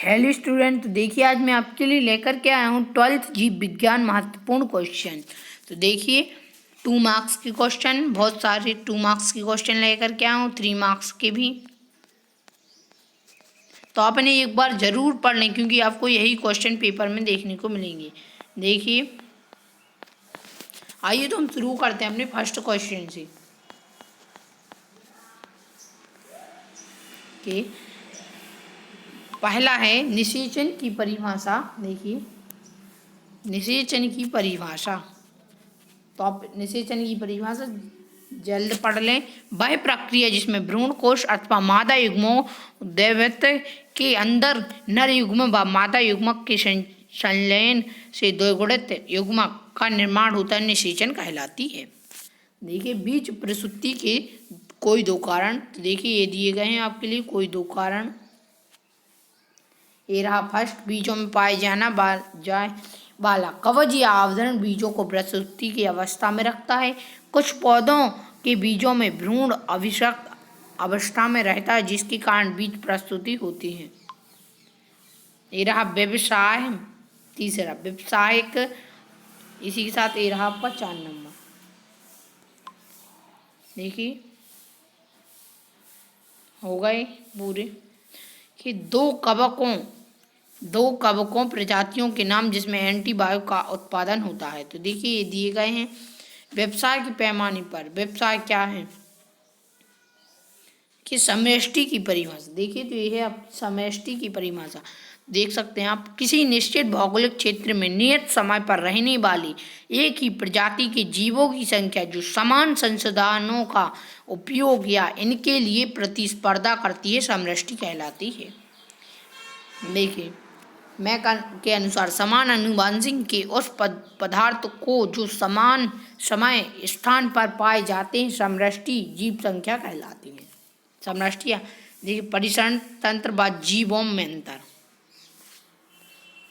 Hello student, तो देखिए आज मैं आपके लिए लेकर के आया हूँ 12th जीव विज्ञान महत्वपूर्ण क्वेश्चन। तो देखिए 2 मार्क्स के क्वेश्चन, बहुत सारे 2 मार्क्स के क्वेश्चन लेकर के आया हूँ, 3 मार्क्स के भी। तो आपने एक बार ज़रूर पढ़ लें क्योंकि आपको यही क्वेश्चन पेपर में देखने को मिलेंगे। देखिए आइए तो हम शुरू करते हैं अपने फर्स्ट क्वेश्चन से कि पहला है निषेचन की परिभाषा। देखिए निषेचन की परिभाषा, तो आप निषेचन की परिभाषा जल्द पढ़ लें। वह प्रक्रिया जिसमें भ्रूण कोश अथवा मादा युग्मों दैवत्व के अंदर नर युग्म व मादा युग्मक के संलयन से द्विगुणित युग्मक का निर्माण होता है, निषेचन कहलाती है। देखिए बीज प्रसूति के कोई 2 कारण, तो देखिए ये दिए गए हैं आपके लिए कोई 2 कारण। ये रहा फर्स्ट, बीजों में पाए जाए वाला कवच या आवरण बीजों को प्रसूति की अवस्था में रखता है। कुछ पौधों के बीजों में भ्रूण अभिषेक अवस्था में रहता है, जिसके कारण बीज प्रसूति होती है। ये रहा व्यवसाय, तीसरा व्यवसायिक, इसी के साथ ये रहा आपका 4 नंबर। देखिए हो गए पूरे कि दो कवकों प्रजातियों के नाम जिसमें एंटीबायो का उत्पादन होता है। तो देखिए ये दिए गए हैं। व्यवसाय के पैमाने पर व्यवसाय क्या है कि समष्टि की परिभाषा। देखिए तो ये है आप समष्टि की परिभाषा देख सकते हैं आप, किसी निश्चित भौगोलिक क्षेत्र में नियत समय पर रहने वाली एक ही प्रजाति के जीवों की संख्या जो समान संसाधनों का उपयोग या इनके लिए प्रतिस्पर्धा करती है, समष्टि कहलाती है। देखिए मैं के अनुसार समान आनुवंशिक के उस पदार्थ को जो समान समय स्थान पर पाए जाते हैं, समष्टि जीव संख्या कहलाती है। समष्टियाँ देखिए परिसरण तंत्र व जीवों में अंतर।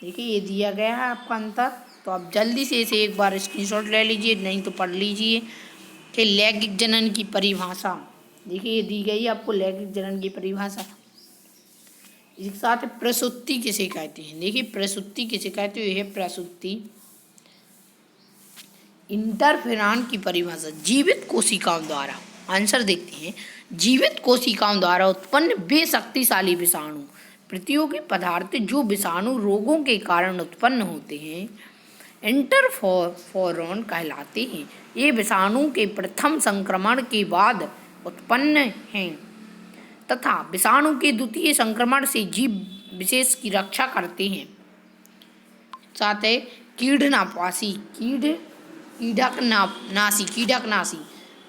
देखिए ये दिया गया है आपका अंतर, तो आप जल्दी से इसे एक बार स्क्रीनशॉट ले लीजिए, नहीं तो पढ़ लीजिए कि लैंगिक जनन की परिभाषा। देखिए ये दी गई आपको लैंगिक जनन की परिभाषा। इसके साथ प्रसूति किसे कहते हैं। देखिए प्रसूति किसे कहते हैं, यह प्रसूति इंटरफेरॉन की परिभाषा जीवित कोशिकाओं द्वारा, आंसर देखते हैं, जीवित कोशिकाओं द्वारा उत्पन्न वे शक्तिशाली विषाणु प्रतियोगी पदार्थ जो विषाणु रोगों के कारण उत्पन्न होते हैं, इंटरफेरॉन कहलाते हैं। ये विषाणु के प्रथम संक्रमण के बाद उत्पन्न हैं तथा विषाणु के द्वितीय संक्रमण से जीव विशेष की रक्षा करते हैं। साथ है कीटकनाशी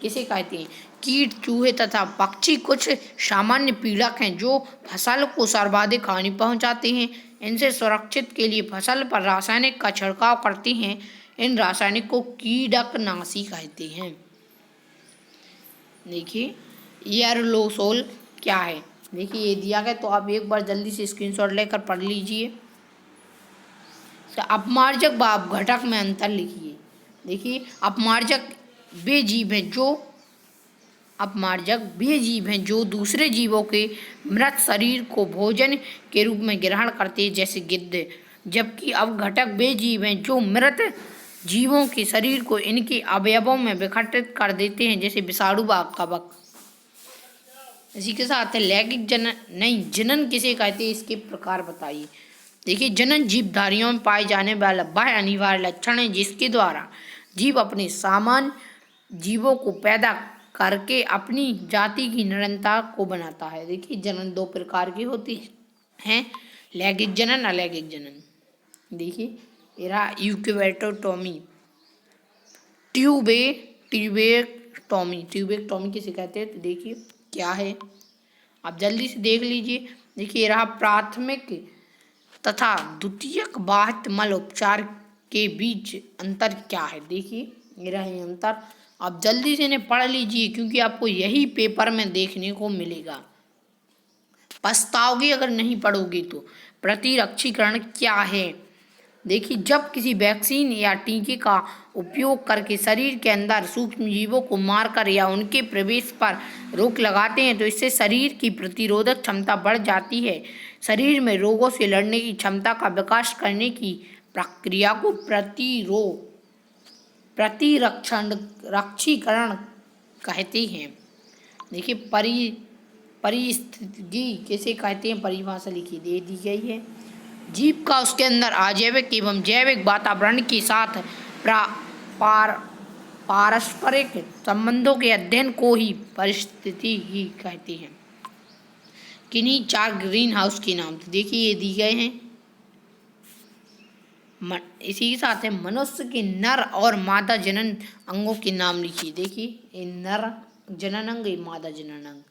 किसे कहते हैं, कीट, चूहे तथा पक्षी कुछ सामान्य पीड़क हैं जो फसल को सर्वाधिक हानि पहुंचाते हैं। इनसे सुरक्षित के लिए फसल पर रासायनिक का छिड़काव करते हैं। इन रासायनिक को कीटकनाशी कहते हैं। देखिए एयरोसोल क्या है। देखिए ये दिया गया, तो आप एक बार जल्दी से स्क्रीनशॉट लेकर पढ़ लीजिए। अपमार्जक व अपघटक में अंतर लिखिए। देखिए अपमार्जक वे जीव हैं जो दूसरे जीवों के मृत शरीर को भोजन के रूप में ग्रहण करते हैं, जैसे गिद्ध, जबकि अपघटक वे जीव हैं जो मृत जीवों के शरीर को इनके अवयवों में विघटित कर देते हैं, जैसे विषाणु व कवक। इसी के साथ है लैंगिक जनन किसे कहते हैं, इसके प्रकार बताइए। देखिए जनन जीवधारियों में पाए जाने वाला वह अनिवार्य लक्षण है जिसके द्वारा जीव अपने सामान्य जीवों को पैदा करके अपनी जाति की निरंतरता को बनाता है। देखिए जनन 2 प्रकार की होती हैं, लैंगिक जनन, अलैंगिक जनन। देखिए एरा यूकेवेक्टोमी, ट्यूबेक्टोमी किसे कहते हैं, तो देखिए क्या है आप जल्दी से देख लीजिए। देखिए रहा प्राथमिक तथा द्वितीयक बाह्य मल उपचार के बीच अंतर क्या है। देखिए ये रहा अंतर, आप जल्दी से इन्हें पढ़ लीजिए क्योंकि आपको यही पेपर में देखने को मिलेगा, पछताओगे अगर नहीं पढ़ोगे तो। प्रतिरक्षीकरण क्या है। देखिए, जब किसी वैक्सीन या टीके का उपयोग करके शरीर के अंदर सूक्ष्म जीवों को मारकर या उनके प्रवेश पर रोक लगाते हैं तो इससे शरीर की प्रतिरोधक क्षमता बढ़ जाती है। शरीर में रोगों से लड़ने की क्षमता का विकास करने की प्रक्रिया को प्रतिरक्षीकरण कहते हैं। देखिए, परिस्थितिकी किसे कहते हैं, परिभाषा लिखी दे दी गई है। जीव का उसके अंदर अजैविक एवं जैविक वातावरण के साथ पारस्परिक संबंधों के अध्ययन को ही परिस्थितिकी कहते हैं। किन्हीं 4 ग्रीन हाउस के नाम तो देखिए ये दिए गए हैं। इसी के साथ है मनुष्य के नर और मादा जनन अंगों के नाम लिखिए। देखिए, ये नर जनन अंग, ये मादा जनन अंग।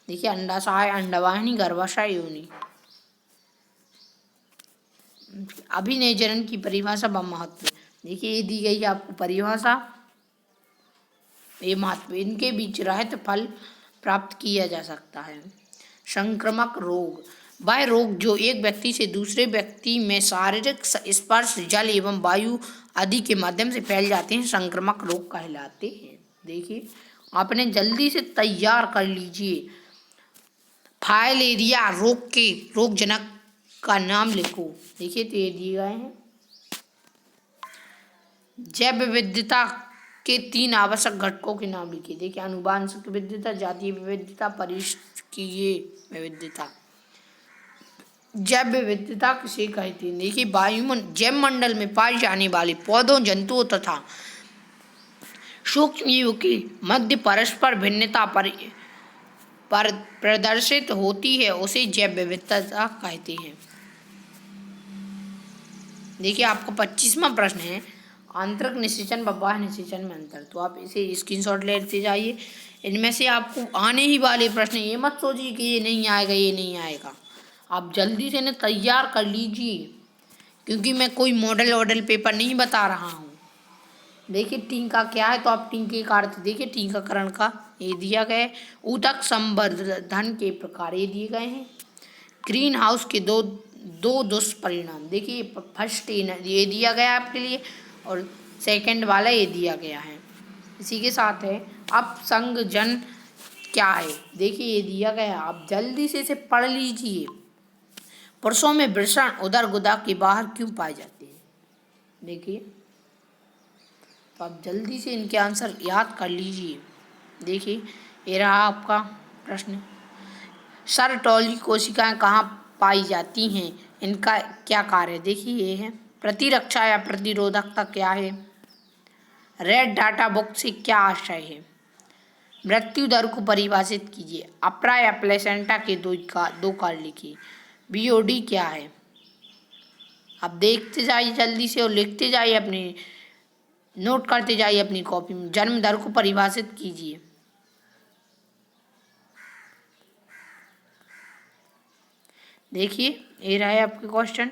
देखिए, अंडाशय, अंडवाहिनी, गर्भाशय, योनि। अभिनय जनन की परिभाषा व महत्व। देखिए, ये दी गई है आपको परिभाषा, ये महत्व। इनके बीच रहित फल प्राप्त किया जा सकता है। संक्रामक रोग, वह रोग जो एक व्यक्ति से दूसरे व्यक्ति में शारीरिक स्पर्श, जल एवं वायु आदि के माध्यम से फैल जाते हैं, संक्रामक रोग कहलाते हैं। देखिए, आपने जल्दी से तैयार कर लीजिए। फाइलेरिया रोग के रोगजनक का नाम लिखो। देखिए, तो ये दिए गए हैं। जैव विविधता के 3 आवश्यक घटकों के नाम लिखिए। देखिए, आनुवंशिक विविधता, जातीय विविधता, परिष्कीय विविधता। जैव विविधता किसे कहते हैं? देखिए, जैव मंडल में पाए जाने वाले पौधों, जंतुओं तथा सूक्ष्म जीवों की मध्य परस्पर भिन्नता पर प्रदर्शित होती है, उसे जैव विविधता कहते हैं। देखिए, आपका 25वां प्रश्न है, आंतरिक निषेचन व बाह्य निषेचन में अंतर। तो आप इसे स्क्रीनशॉट लेते जाइए। इनमें से आपको आने ही वाले प्रश्न, ये मत सोचिए कि ये नहीं आएगा, ये नहीं आएगा। आप जल्दी से इन्हें तैयार कर लीजिए, क्योंकि मैं कोई मॉडल पेपर नहीं बता रहा हूँ। देखिए, टीका क्या है, तो आप टीके का अर्थ देखिए, टीकाकरण का ये दिया गया है। ऊतक संवर्धन के प्रकार ये दिए गए हैं। ग्रीन हाउस के दो दुष्परिणाम। देखिए, फर्स्ट ये दिया गया है आपके लिए और सेकंड वाला ये दिया गया है। इसी के साथ है अपसंगजन क्या है। देखिए, ये दिया गया है, आप जल्दी से इसे पढ़ लीजिए। पुरुषों में वृषण उदर गुदा के बाहर क्यों पाए जाते हैं? देखिए, तो आप जल्दी से इनके आंसर याद कर लीजिए। देखिए, ये रहा आपका प्रश्न। सरटॉली कोशिकाएं कहाँ पाई जाती हैं, इनका क्या कार्य है? देखिए, ये है प्रतिरक्षा या प्रतिरोधकता क्या है? रेड डाटा बुक से क्या आशय है? मृत्यु दर को परिभाषित कीजिए। अपरा या प्लेसेंटा के दो कार्य लिखिए। बीओडी क्या है? आप देखते जाइए जल्दी से और लिखते जाइए, अपने नोट करते जाइए अपनी कॉपी में। जन्म दर को परिभाषित कीजिए। देखिए, ये रहा है आपके क्वेश्चन,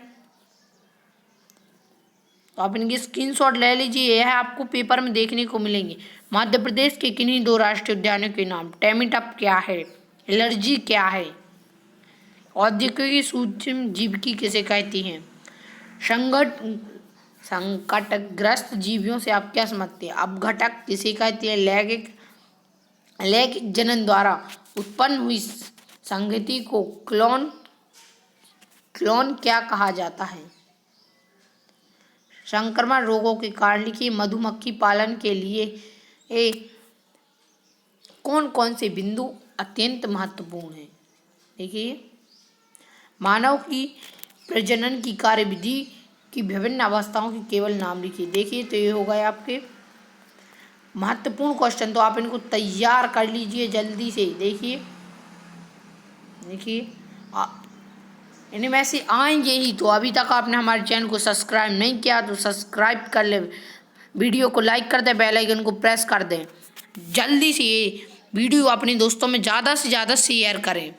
तो आप इनकी स्क्रीनशॉट ले लीजिए। यह आपको पेपर में देखने को मिलेंगे। मध्य प्रदेश के किन्हीं 2 राष्ट्रीय उद्यानों के नाम। टेमीटप क्या है? एलर्जी क्या है? औद्योगिक सूक्ष्म जीविकी किसे कहती हैं? संकटग्रस्त जीवियों से आप क्या समझते हैं? अपघटक किसे कहते हैं? लैंगिक जनन द्वारा उत्पन्न हुई संगति को क्लोन क्या कहा जाता है? संक्रमण रोगों के कारण लिखिए। मधुमक्खी पालन के लिए कौन कौन से बिंदु अत्यंत महत्वपूर्ण हैं? देखिए, मानव की प्रजनन की कार्यविधि की विभिन्न अवस्थाओं के केवल नाम लिखिए। देखिए, तो ये हो गए आपके महत्वपूर्ण क्वेश्चन, तो आप इनको तैयार कर लीजिए जल्दी से। देखिए, इनमें से आएंगे ही, तो अभी तक आपने हमारे चैनल को सब्सक्राइब नहीं किया तो सब्सक्राइब कर ले, वीडियो को लाइक कर दें, बेल आइकन को प्रेस कर दें। जल्दी से ये वीडियो अपने दोस्तों में ज़्यादा से ज़्यादा शेयर करें।